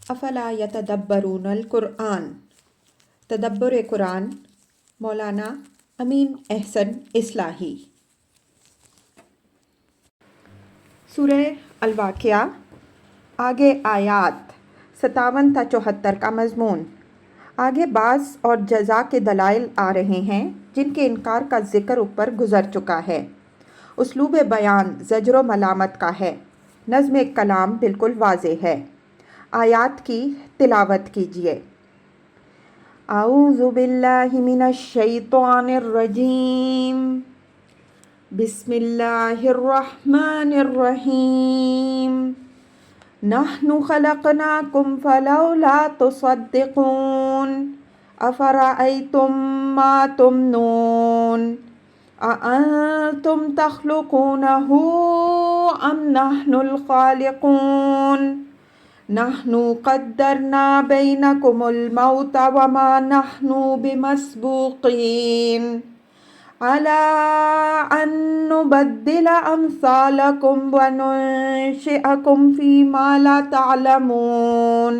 افلا یتدبرون القرآن، تدبر قرآن، مولانا امین احسن اصلاحی۔ سورہ الواقعہ، آگے آیات 57 تا 74 کا مضمون۔ آگے بعض اور جزا کے دلائل آ رہے ہیں جن کے انکار کا ذکر اوپر گزر چکا ہے۔ اسلوب بیان زجر و ملامت کا ہے، نظم کلام بالکل واضح ہے۔ آیات کی تلاوت کیجیے۔ اعوذ باللہ من الشیطان الرجیم، بسم اللہ الرحمن الرحیم۔ نحن خلقناکم فلولا تصدقون، افرأیتم ما تمنون، اانتم تخلقونہ ام نحن الخالقون، نحن قدرنا بینکم الموت وما نحن بمسبوقین علی ان نبدل امثالکم وننشئکم فیما لا تعلمون،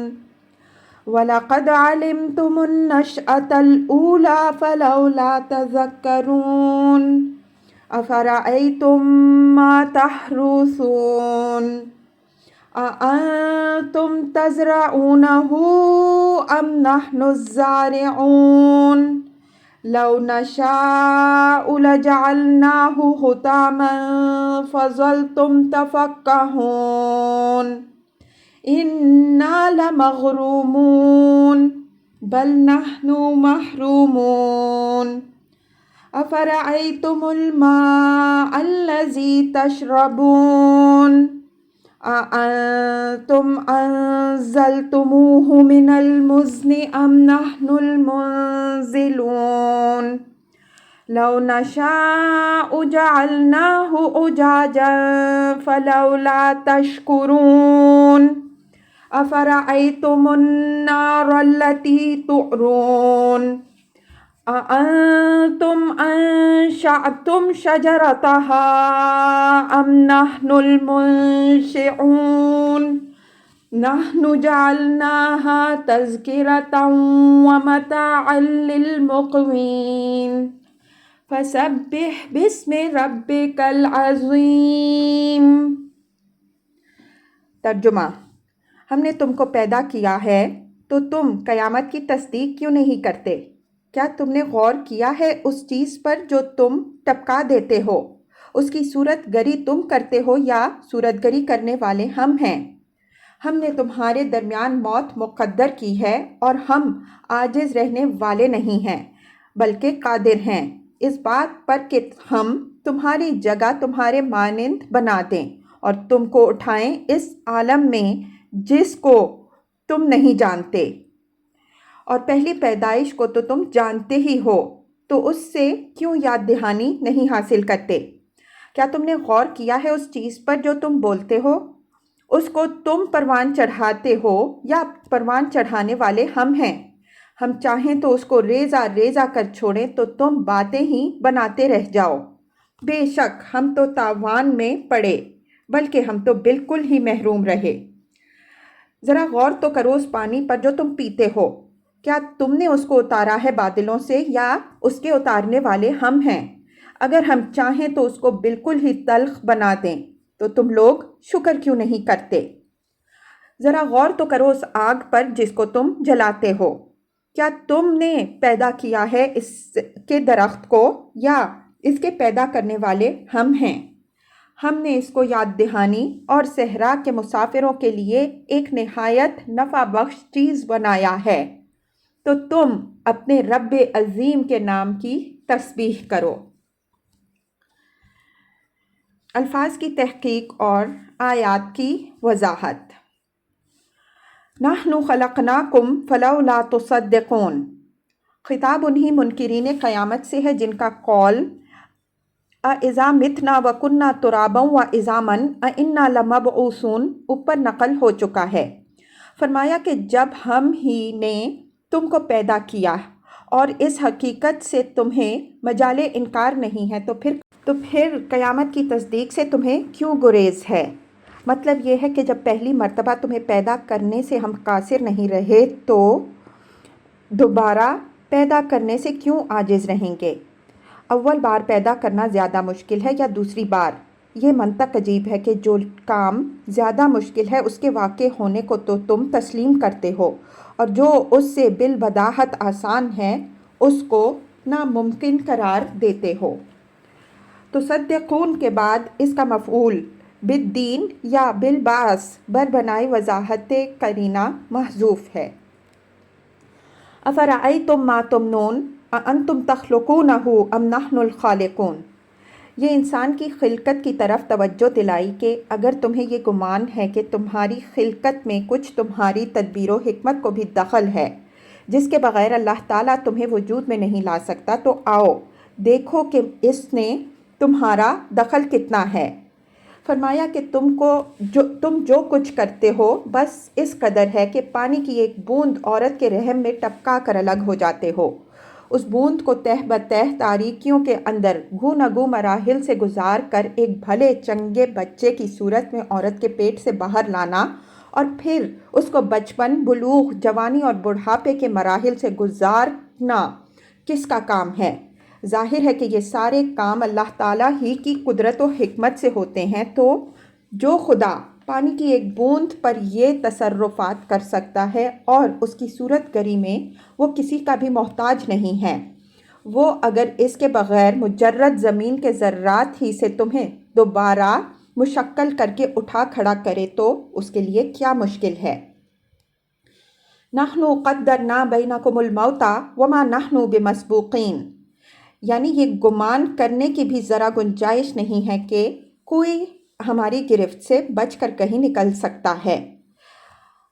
وَلَقَدْ عَلِمْتُمُ النَّشْأَةَ الْأُولَى فَلَوْلَا تَذَكَّرُونَ، أَفَرَأَيْتُم مَّا تَحْرُثُونَ، أَأَنتُمْ تَزْرَعُونَهُ أَمْ نَحْنُ الزَّارِعُونَ، لَوْ نَشَاءُ لَجَعَلْنَاهُ حُطَامًا فَظَلْتُمْ تَفَكَّهُونَ، اِنَّا لَمَغْرُومُونَ بَلْ نَحْنُ مَحْرُومُونَ، أَفَرَأَيْتُمُ الْمَاءَ الَّذِي تَشْرَبُونَ، أَأَنتُمْ أَنزَلْتُمُوهُ مِنَ الْمُزْنِ أَمْ نَحْنُ الْمُنزِلُونَ، لَوْ نَشَاءُ جَعَلْنَاهُ أُجَاجًا فَلَوْلَا تَشْكُرُونَ، أَفَرَأَيْتُمُ النَّارَ الَّتِي تُعْرُونَ، أَأَنتُمْ أَنشَأْتُمْ شَجَرَتَهَا أَمْ نَحْنُ الْمُنشِئُونَ، نَحْنُ جَعَلْنَاهَا تَذْكِرَةً وَمَتَاعًا لِلْمُقْوِينَ، فَسَبِّحْ بِاسْمِ رَبِّكَ الْعَظِيمِ۔ ترجمہ: ہم نے تم کو پیدا کیا ہے تو تم قیامت کی تصدیق کیوں نہیں کرتے؟ کیا تم نے غور کیا ہے اس چیز پر جو تم ٹپکا دیتے ہو؟ اس کی صورت گری تم کرتے ہو یا صورت گری کرنے والے ہم ہیں؟ ہم نے تمہارے درمیان موت مقدر کی ہے اور ہم عاجز رہنے والے نہیں ہیں بلکہ قادر ہیں اس بات پر کہ ہم تمہاری جگہ تمہارے مانند بنا دیں اور تم کو اٹھائیں اس عالم میں جس کو تم نہیں جانتے، اور پہلی پیدائش کو تو تم جانتے ہی ہو، تو اس سے کیوں یاد دہانی نہیں حاصل کرتے؟ کیا تم نے غور کیا ہے اس چیز پر جو تم بولتے ہو؟ اس کو تم پروان چڑھاتے ہو یا پروان چڑھانے والے ہم ہیں؟ ہم چاہیں تو اس کو ریزہ ریزہ کر چھوڑیں تو تم باتیں ہی بناتے رہ جاؤ۔ بے شک ہم تو تاوان میں پڑے، بلکہ ہم تو بالکل ہی محروم رہے۔ ذرا غور تو کرو اس پانی پر جو تم پیتے ہو، کیا تم نے اس کو اتارا ہے بادلوں سے یا اس کے اتارنے والے ہم ہیں؟ اگر ہم چاہیں تو اس کو بالکل ہی تلخ بنا دیں تو تم لوگ شکر کیوں نہیں کرتے؟ ذرا غور تو کرو اس آگ پر جس کو تم جلاتے ہو، کیا تم نے پیدا کیا ہے اس کے درخت کو یا اس کے پیدا کرنے والے ہم ہیں؟ ہم نے اس کو یاد دہانی اور صحرا کے مسافروں کے لیے ایک نہایت نفع بخش چیز بنایا ہے، تو تم اپنے رب عظیم کے نام کی تسبیح کرو۔ الفاظ کی تحقیق اور آیات کی وضاحت۔ نحن خلقناکم فلولا تصدقون، خطاب انہی منکرین قیامت سے ہے جن کا قول اَإِذَا مِتْنَا وَكُنَّا تُرَابًا وَعِظَامًا أَإِنَّا لَمَبْعُوثُونَ اوپر نقل ہو چکا ہے۔ فرمایا کہ جب ہم ہی نے تم کو پیدا کیا اور اس حقیقت سے تمہیں مجال انکار نہیں ہے تو پھر قیامت کی تصدیق سے تمہیں کیوں گریز ہے؟ مطلب یہ ہے کہ جب پہلی مرتبہ تمہیں پیدا کرنے سے ہم قاصر نہیں رہے تو دوبارہ پیدا کرنے سے کیوں عاجز رہیں گے؟ اول بار پیدا کرنا زیادہ مشکل ہے یا دوسری بار؟ یہ منطق عجیب ہے کہ جو کام زیادہ مشکل ہے اس کے واقع ہونے کو تو تم تسلیم کرتے ہو، اور جو اس سے بالبداہت آسان ہے اس کو ناممکن قرار دیتے ہو۔ تصدقون کے بعد اس کا مفعول بالدین یا بالبعث بربنائے وضاحت قرینہ محذوف ہے۔ افرأیتم ما تمنون اانتم تخلقونہ ام نحن الخالقون۔ یہ انسان کی خلقت کی طرف توجہ دلائی کہ اگر تمہیں یہ گمان ہے کہ تمہاری خلقت میں کچھ تمہاری تدبیر و حکمت کو بھی دخل ہے جس کے بغیر اللہ تعالیٰ تمہیں وجود میں نہیں لا سکتا، تو آؤ دیکھو کہ اس نے تمہارا دخل کتنا ہے۔ فرمایا کہ تم جو کچھ کرتے ہو بس اس قدر ہے کہ پانی کی ایک بوند عورت کے رحم میں ٹپکا کر الگ ہو جاتے ہو، اس بوند کو تہ بتہ تاریکیوں کے اندر گو نگو مراحل سے گزار کر ایک بھلے چنگے بچے کی صورت میں عورت کے پیٹ سے باہر لانا، اور پھر اس کو بچپن، بلوغ، جوانی اور بڑھاپے کے مراحل سے گزارنا کس کا کام ہے؟ ظاہر ہے کہ یہ سارے کام اللہ تعالیٰ ہی کی قدرت و حکمت سے ہوتے ہیں، تو جو خدا پانی کی ایک بوند پر یہ تصرفات کر سکتا ہے اور اس کی صورت گری میں وہ کسی کا بھی محتاج نہیں ہے، وہ اگر اس کے بغیر مجرد زمین کے ذرات ہی سے تمہیں دوبارہ مشکل کر کے اٹھا کھڑا کرے تو اس کے لیے کیا مشکل ہے؟ نحن قدرنا بینکم الموت وما نحن بمسبوقین، یعنی یہ گمان کرنے کی بھی ذرا گنجائش نہیں ہے کہ کوئی ہماری گرفت سے بچ کر کہیں نکل سکتا ہے۔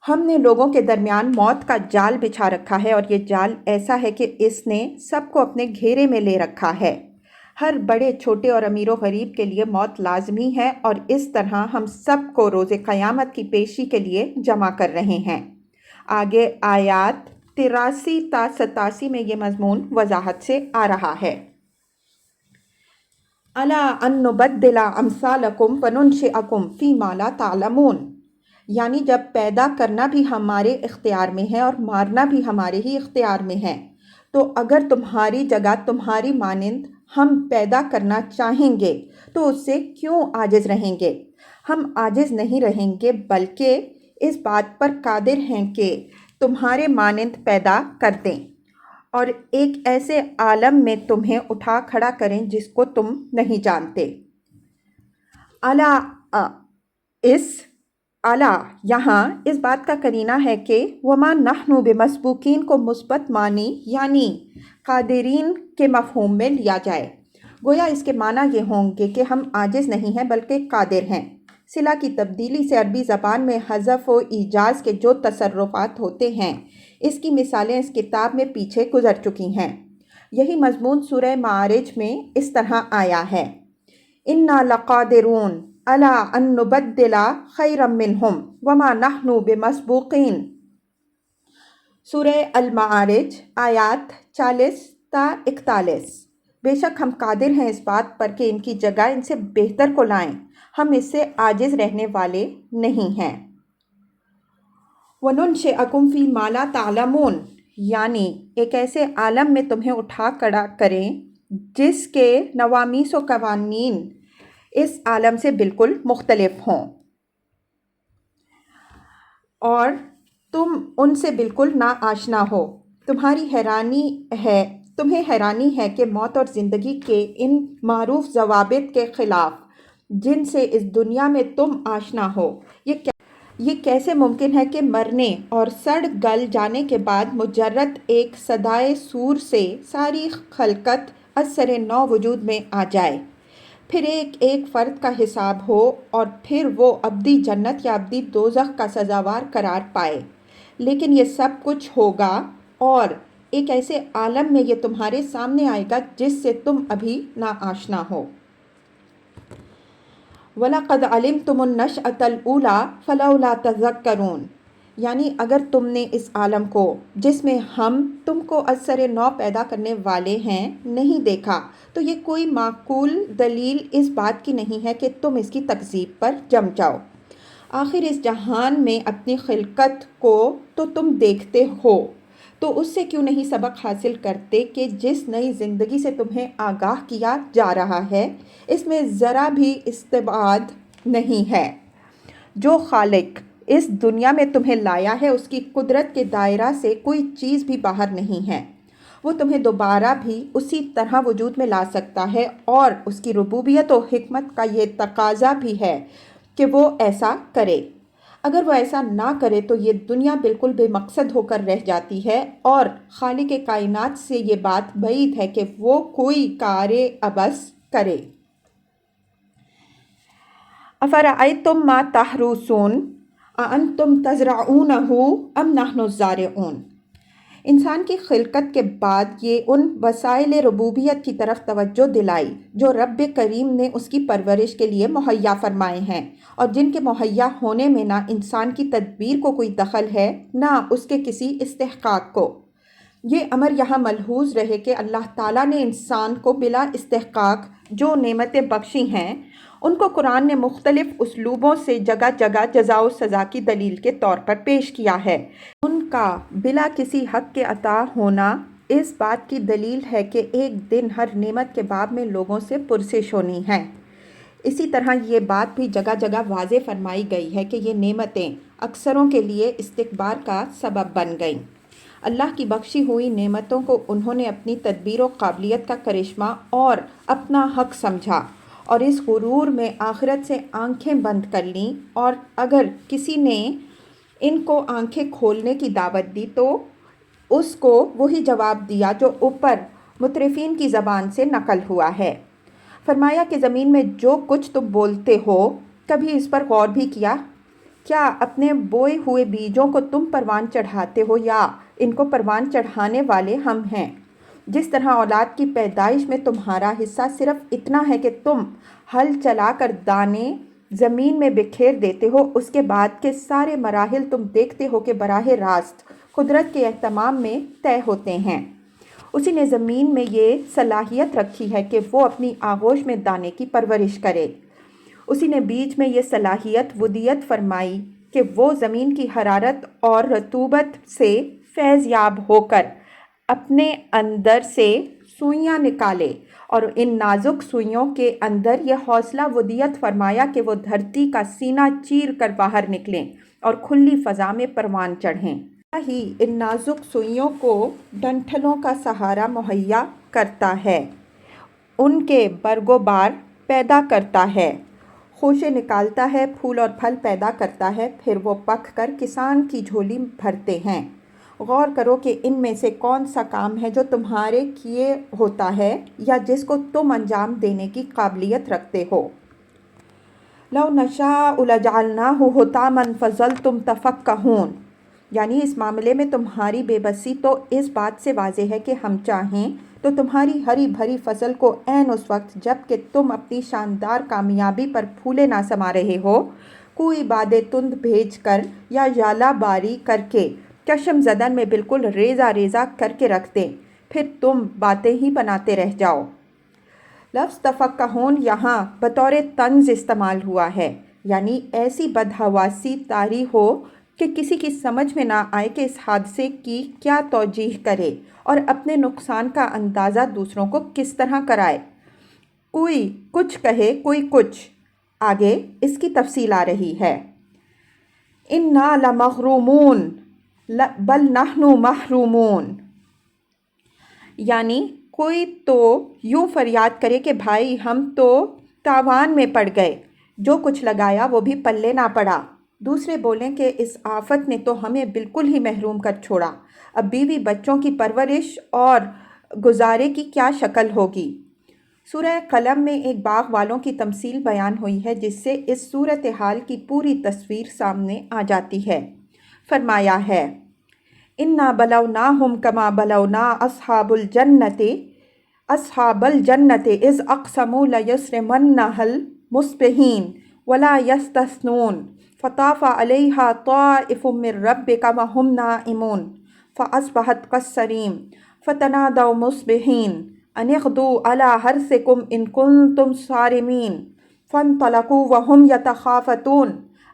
ہم نے لوگوں کے درمیان موت کا جال بچھا رکھا ہے، اور یہ جال ایسا ہے کہ اس نے سب کو اپنے گھیرے میں لے رکھا ہے۔ ہر بڑے چھوٹے اور امیر و غریب کے لیے موت لازمی ہے، اور اس طرح ہم سب کو روز قیامت کی پیشی کے لیے جمع کر رہے ہیں۔ آگے آیات 83 تا 87 میں یہ مضمون وضاحت سے آ رہا ہے۔ الا ان نبدل امثالکم فننشئکم فیما لا تعلمون، یعنی جب پیدا کرنا بھی ہمارے اختیار میں ہے اور مارنا بھی ہمارے ہی اختیار میں ہے، تو اگر تمہاری جگہ تمہاری مانند ہم پیدا کرنا چاہیں گے تو اس سے کیوں عاجز رہیں گے؟ ہم عاجز نہیں رہیں گے بلکہ اس بات پر قادر ہیں کہ تمہارے مانند پیدا کر دیں اور ایک ایسے عالم میں تمہیں اٹھا کھڑا کریں جس کو تم نہیں جانتے۔ اعلیٰ یہاں اس بات کا قرینہ ہے کہ وما نحن بمسبوقین کو مثبت معنی یعنی قادرین کے مفہوم میں لیا جائے، گویا اس کے معنی یہ ہوں گے کہ ہم عاجز نہیں ہیں بلکہ قادر ہیں۔ صلہ کی تبدیلی سے عربی زبان میں حذف و ایجاز کے جو تصرفات ہوتے ہیں اس کی مثالیں اس کتاب میں پیچھے گزر چکی ہیں۔ یہی مضمون سورہ معارج میں اس طرح آیا ہے، اِنَّا لَقَادِرُونَ عَلَىٰ أَن نُبَدِّلَ خَيْرًا مِّنْهُمْ وَمَا نَحْنُ بِمَسْبُوقِينَ۔ سورہ المعارج آیات 40 تا 41۔ بے شک ہم قادر ہیں اس بات پر کہ ان کی جگہ ان سے بہتر کو لائیں، ہم اس سے عاجز رہنے والے نہیں ہیں۔ وَنُنشِئَکُم فِی مَا لَا تَعْلَمُونَ، یعنی ایک ایسے عالم میں تمہیں اٹھا کھڑا کریں جس کے نوامیس و قوانین اس عالم سے بالکل مختلف ہوں اور تم ان سے بالکل نا آشنا ہو۔ تمہیں حیرانی ہے کہ موت اور زندگی کے ان معروف ضوابط کے خلاف جن سے اس دنیا میں تم آشنا ہو، یہ کیسے ممکن ہے کہ مرنے اور سڑ گل جانے کے بعد مجرد ایک صدائے سور سے ساری خلقت از سر نو وجود میں آ جائے، پھر ایک ایک فرد کا حساب ہو اور پھر وہ ابدی جنت یا ابدی دوزخ کا سزاوار قرار پائے۔ لیکن یہ سب کچھ ہوگا اور ایک ایسے عالم میں یہ تمہارے سامنے آئے گا جس سے تم ابھی نا آشنا ہو۔ وَلَقَدْ عَلِمْتُمُ النَّشْأَةَ الْأُولَىٰ فَلَوْلَا تَذَكَّرُونَ، یعنی اگر تم نے اس عالم کو جس میں ہم تم کو از سر نو پیدا کرنے والے ہیں نہیں دیکھا تو یہ کوئی معقول دلیل اس بات کی نہیں ہے کہ تم اس کی تکذیب پر جم جاؤ۔ آخر اس جہان میں اپنی خلقت کو تو تم دیکھتے ہو، تو اس سے کیوں نہیں سبق حاصل کرتے کہ جس نئی زندگی سے تمہیں آگاہ کیا جا رہا ہے اس میں ذرا بھی استبعاد نہیں ہے۔ جو خالق اس دنیا میں تمہیں لایا ہے اس کی قدرت کے دائرہ سے کوئی چیز بھی باہر نہیں ہے۔ وہ تمہیں دوبارہ بھی اسی طرح وجود میں لا سکتا ہے، اور اس کی ربوبیت و حکمت کا یہ تقاضا بھی ہے کہ وہ ایسا کرے۔ اگر وہ ایسا نہ کرے تو یہ دنیا بالکل بے مقصد ہو کر رہ جاتی ہے، اور خالق کائنات سے یہ بات بعید ہے کہ وہ کوئی کار عبث کرے۔ افرأیتم ما تحرثون اانتم تزرعونہ ام نحن الزارعون۔ انسان کی خلقت کے بعد یہ ان وسائل ربوبیت کی طرف توجہ دلائی جو رب کریم نے اس کی پرورش کے لیے مہیا فرمائے ہیں، اور جن کے مہیا ہونے میں نہ انسان کی تدبیر کو کوئی دخل ہے نہ اس کے کسی استحقاق کو۔ یہ امر یہاں ملحوظ رہے کہ اللہ تعالیٰ نے انسان کو بلا استحقاق جو نعمتیں بخشی ہیں ان کو قرآن نے مختلف اسلوبوں سے جگہ جگہ جزا و سزا کی دلیل کے طور پر پیش کیا ہے۔ ان کا بلا کسی حق کے عطا ہونا اس بات کی دلیل ہے کہ ایک دن ہر نعمت کے باب میں لوگوں سے پرسش ہونی ہے۔ اسی طرح یہ بات بھی جگہ جگہ واضح فرمائی گئی ہے کہ یہ نعمتیں اکثروں کے لیے استکبار کا سبب بن گئیں۔ اللہ کی بخشی ہوئی نعمتوں کو انہوں نے اپنی تدبیر و قابلیت کا کرشمہ اور اپنا حق سمجھا، اور اس غرور میں آخرت سے آنکھیں بند کر لیں، اور اگر کسی نے ان کو آنکھیں کھولنے کی دعوت دی تو اس کو وہی جواب دیا جو اوپر مترفین کی زبان سے نقل ہوا ہے۔ فرمایا کہ زمین میں جو کچھ تم بولتے ہو کبھی اس پر غور بھی کیا؟ کیا اپنے بوئے ہوئے بیجوں کو تم پروان چڑھاتے ہو یا ان کو پروان چڑھانے والے ہم ہیں؟ جس طرح اولاد کی پیدائش میں تمہارا حصہ صرف اتنا ہے کہ تم ہل چلا کر دانے زمین میں بکھیر دیتے ہو، اس کے بعد کے سارے مراحل تم دیکھتے ہو کہ براہ راست قدرت کے اہتمام میں طے ہوتے ہیں۔ اسی نے زمین میں یہ صلاحیت رکھی ہے کہ وہ اپنی آغوش میں دانے کی پرورش کرے۔ اسی نے بیج میں یہ صلاحیت ودیت فرمائی کہ وہ زمین کی حرارت اور رطوبت سے فیض یاب ہو کر اپنے اندر سے سوئیاں نکالے، اور ان نازک سوئیوں کے اندر یہ حوصلہ ودیت فرمایا کہ وہ دھرتی کا سینہ چیر کر باہر نکلیں اور کھلی فضا میں پروان چڑھیں۔ ہی ان نازک سوئیوں کو ڈنٹھلوں کا سہارا مہیا کرتا ہے، ان کے برگ و بار پیدا کرتا ہے، خوشے نکالتا ہے، پھول اور پھل پیدا کرتا ہے، پھر وہ پک کر کسان کی جھولی بھرتے ہیں۔ غور کرو کہ ان میں سے کون سا کام ہے جو تمہارے کیے ہوتا ہے یا جس کو تم انجام دینے کی قابلیت رکھتے ہو۔ لَوْ نَشَاءُ لَجَعَلْنَاهُ حُطَامًا فَظَلْتُمْ تَفَكَّهُونَ، یعنی اس معاملے میں تمہاری بے بسی تو اس بات سے واضح ہے کہ ہم چاہیں تو تمہاری ہری بھری فصل کو عین اس وقت جب کہ تم اپنی شاندار کامیابی پر پھولے نہ سما رہے ہو کوئی باد تند بھیج کر یا ژالہ باری کر کے چشم زدن میں بالکل ریزہ ریزہ کر کے رکھ دیں، پھر تم باتیں ہی بناتے رہ جاؤ۔ لفظ تفقہون یہاں بطور طنز استعمال ہوا ہے، یعنی ایسی بدحواسی طاری ہو کہ کسی کی سمجھ میں نہ آئے کہ اس حادثے کی کیا توجیہ کرے اور اپنے نقصان کا اندازہ دوسروں کو کس طرح کرائے۔ کوئی کچھ کہے کوئی کچھ، آگے اس کی تفصیل آ رہی ہے۔ اِنَّا لَمَغْرُومُونَ بل نحن محرومون، یعنی کوئی تو یوں فریاد کرے کہ بھائی ہم تو تاوان میں پڑ گئے، جو کچھ لگایا وہ بھی پلے نہ پڑا۔ دوسرے بولیں کہ اس آفت نے تو ہمیں بالکل ہی محروم کر چھوڑا، اب بیوی بچوں کی پرورش اور گزارے کی کیا شکل ہوگی۔ سورہ قلم میں ایک باغ والوں کی تمثیل بیان ہوئی ہے جس سے اس صورتحال کی پوری تصویر سامنے آ جاتی ہے۔ فرمایا ہے اِنَّا بَلَوْنَاهُمْ كَمَا بَلَوْنَا أَصْحَابَ الْجَنَّةِ إِذْ أَقْسَمُوا لَيَصْرِمَنَّهَا الْمُصْبِحِينَ وَلَا يَسْتَثْنُونَ فَطَافَ عَلَيْهَا طَائِفٌ مِّن رَّبِّكَ وَهُمْ نَائِمُونَ فَأَصْبَحَتْ كَالصَّرِيمِ فَتَنَادَوْا مُصْبِحِينَ أَنِ اغْدُوا عَلَىٰ حَرْثِكُمْ إِن كُنتُمْ صَارِمِينَ فَانطَلَقُوا وَهُمْ يَتَخَافَتُونَ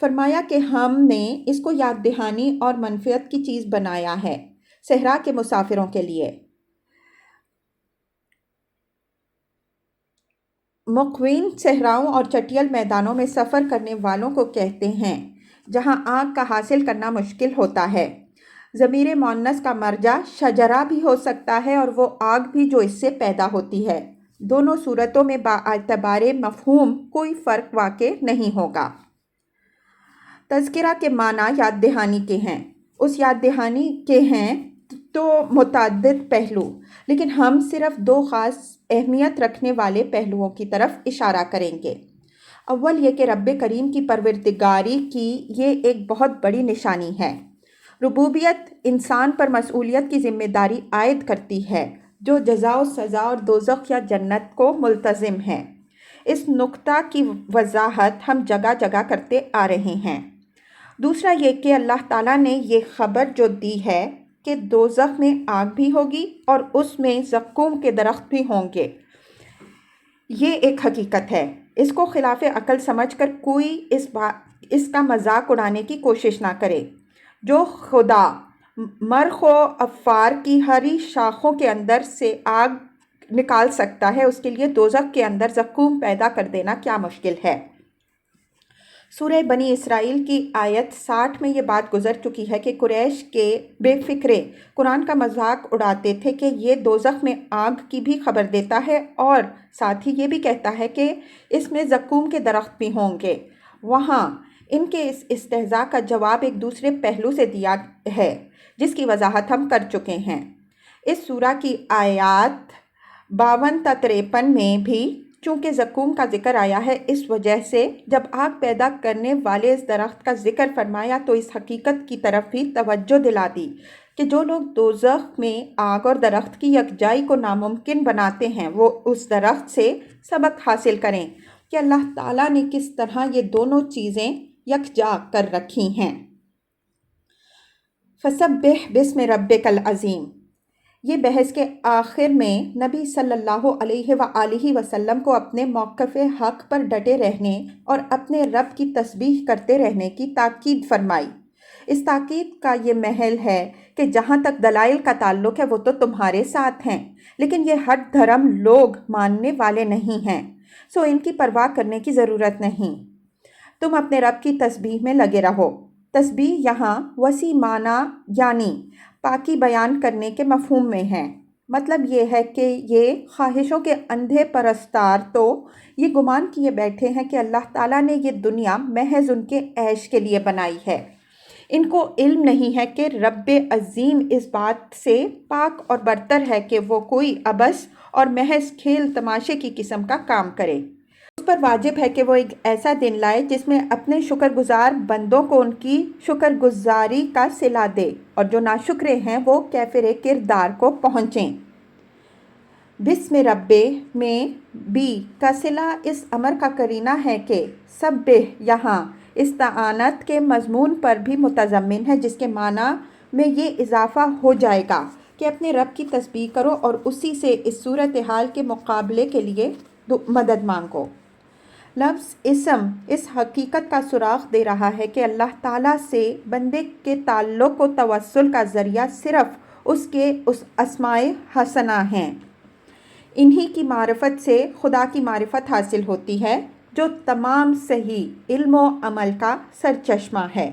فرمایا کہ ہم نے اس کو یاد دہانی اور منفعت کی چیز بنایا ہے صحرا کے مسافروں کے لیے۔ مقوین صحراؤں اور چٹیل میدانوں میں سفر کرنے والوں کو کہتے ہیں جہاں آگ کا حاصل کرنا مشکل ہوتا ہے۔ ضمیر مؤنث کا مرجع شجرہ بھی ہو سکتا ہے اور وہ آگ بھی جو اس سے پیدا ہوتی ہے۔ دونوں صورتوں میں باعتبار مفہوم کوئی فرق واقع نہیں ہوگا۔ تذکرہ کے معنی یاد دہانی کے ہیں۔ اس یاد دہانی کے ہیں تو متعدد پہلو، لیکن ہم صرف دو خاص اہمیت رکھنے والے پہلوؤں کی طرف اشارہ کریں گے۔ اول یہ کہ رب کریم کی پروردگاری کی یہ ایک بہت بڑی نشانی ہے۔ ربوبیت انسان پر مسئولیت کی ذمہ داری عائد کرتی ہے جو جزا و سزا اور دوزخ یا جنت کو ملتزم ہے۔ اس نقطہ کی وضاحت ہم جگہ جگہ کرتے آ رہے ہیں۔ دوسرا یہ کہ اللہ تعالیٰ نے یہ خبر جو دی ہے کہ دوزخ میں آگ بھی ہوگی اور اس میں زقوم کے درخت بھی ہوں گے، یہ ایک حقیقت ہے۔ اس کو خلاف عقل سمجھ کر کوئی اس کا مذاق اڑانے کی کوشش نہ کرے۔ جو خدا مرخ و افار کی ہری شاخوں کے اندر سے آگ نکال سکتا ہے، اس کے لیے دوزخ کے اندر زقوم پیدا کر دینا کیا مشکل ہے۔ سورہ بنی اسرائیل کی آیت 60 میں یہ بات گزر چکی ہے کہ قریش کے بے فکرے قرآن کا مذاق اڑاتے تھے کہ یہ دوزخ میں آگ کی بھی خبر دیتا ہے اور ساتھ ہی یہ بھی کہتا ہے کہ اس میں زقوم کے درخت بھی ہوں گے۔ وہاں ان کے اس استہزاء کا جواب ایک دوسرے پہلو سے دیا ہے جس کی وضاحت ہم کر چکے ہیں۔ اس سورہ کی آیات 52 تا 53 میں بھی چونکہ زقوم کا ذکر آیا ہے، اس وجہ سے جب آگ پیدا کرنے والے اس درخت کا ذکر فرمایا تو اس حقیقت کی طرف بھی توجہ دلا دی کہ جو لوگ دوزخ میں آگ اور درخت کی یکجائی کو ناممکن بناتے ہیں وہ اس درخت سے سبق حاصل کریں کہ اللہ تعالیٰ نے کس طرح یہ دونوں چیزیں یکجا کر رکھی ہیں۔ فسبح بسم ربک العظیم۔ یہ بحث کے آخر میں نبی صلی اللہ علیہ وآلہ وسلم کو اپنے موقف حق پر ڈٹے رہنے اور اپنے رب کی تسبیح کرتے رہنے کی تاکید فرمائی۔ اس تاکید کا یہ محل ہے کہ جہاں تک دلائل کا تعلق ہے وہ تو تمہارے ساتھ ہیں، لیکن یہ ہٹ دھرم لوگ ماننے والے نہیں ہیں، سو ان کی پرواہ کرنے کی ضرورت نہیں۔ تم اپنے رب کی تسبیح میں لگے رہو۔ تسبیح یہاں وسیع معنی یعنی پاکی بیان کرنے کے مفہوم میں ہے۔ مطلب یہ ہے کہ یہ خواہشوں کے اندھے پرستار تو یہ گمان کیے بیٹھے ہیں کہ اللہ تعالیٰ نے یہ دنیا محض ان کے عیش کے لیے بنائی ہے۔ ان کو علم نہیں ہے کہ رب عظیم اس بات سے پاک اور برتر ہے کہ وہ کوئی عبث اور محض کھیل تماشے کی قسم کا کام کرے۔ اس پر واجب ہے کہ وہ ایک ایسا دن لائے جس میں اپنے شکر گزار بندوں کو ان کی شکر گزاری کا صلہ دے اور جو ناشکرے ہیں وہ کیفر کردار کو پہنچیں۔ بسم رب میں بی کا صلہ اس امر کا قرینہ ہے کہ سبح یہاں استعانت کے مضمون پر بھی متضمن ہے، جس کے معنی میں یہ اضافہ ہو جائے گا کہ اپنے رب کی تسبیح کرو اور اسی سے اس صورتحال کے مقابلے کے لیے مدد مانگو۔ لفظ اسم اس حقیقت کا سراغ دے رہا ہے کہ اللہ تعالیٰ سے بندے کے تعلق و توسل کا ذریعہ صرف اس کے اسماء حسنہ ہیں۔ انہی کی معرفت سے خدا کی معرفت حاصل ہوتی ہے جو تمام صحیح علم و عمل کا سرچشمہ ہے۔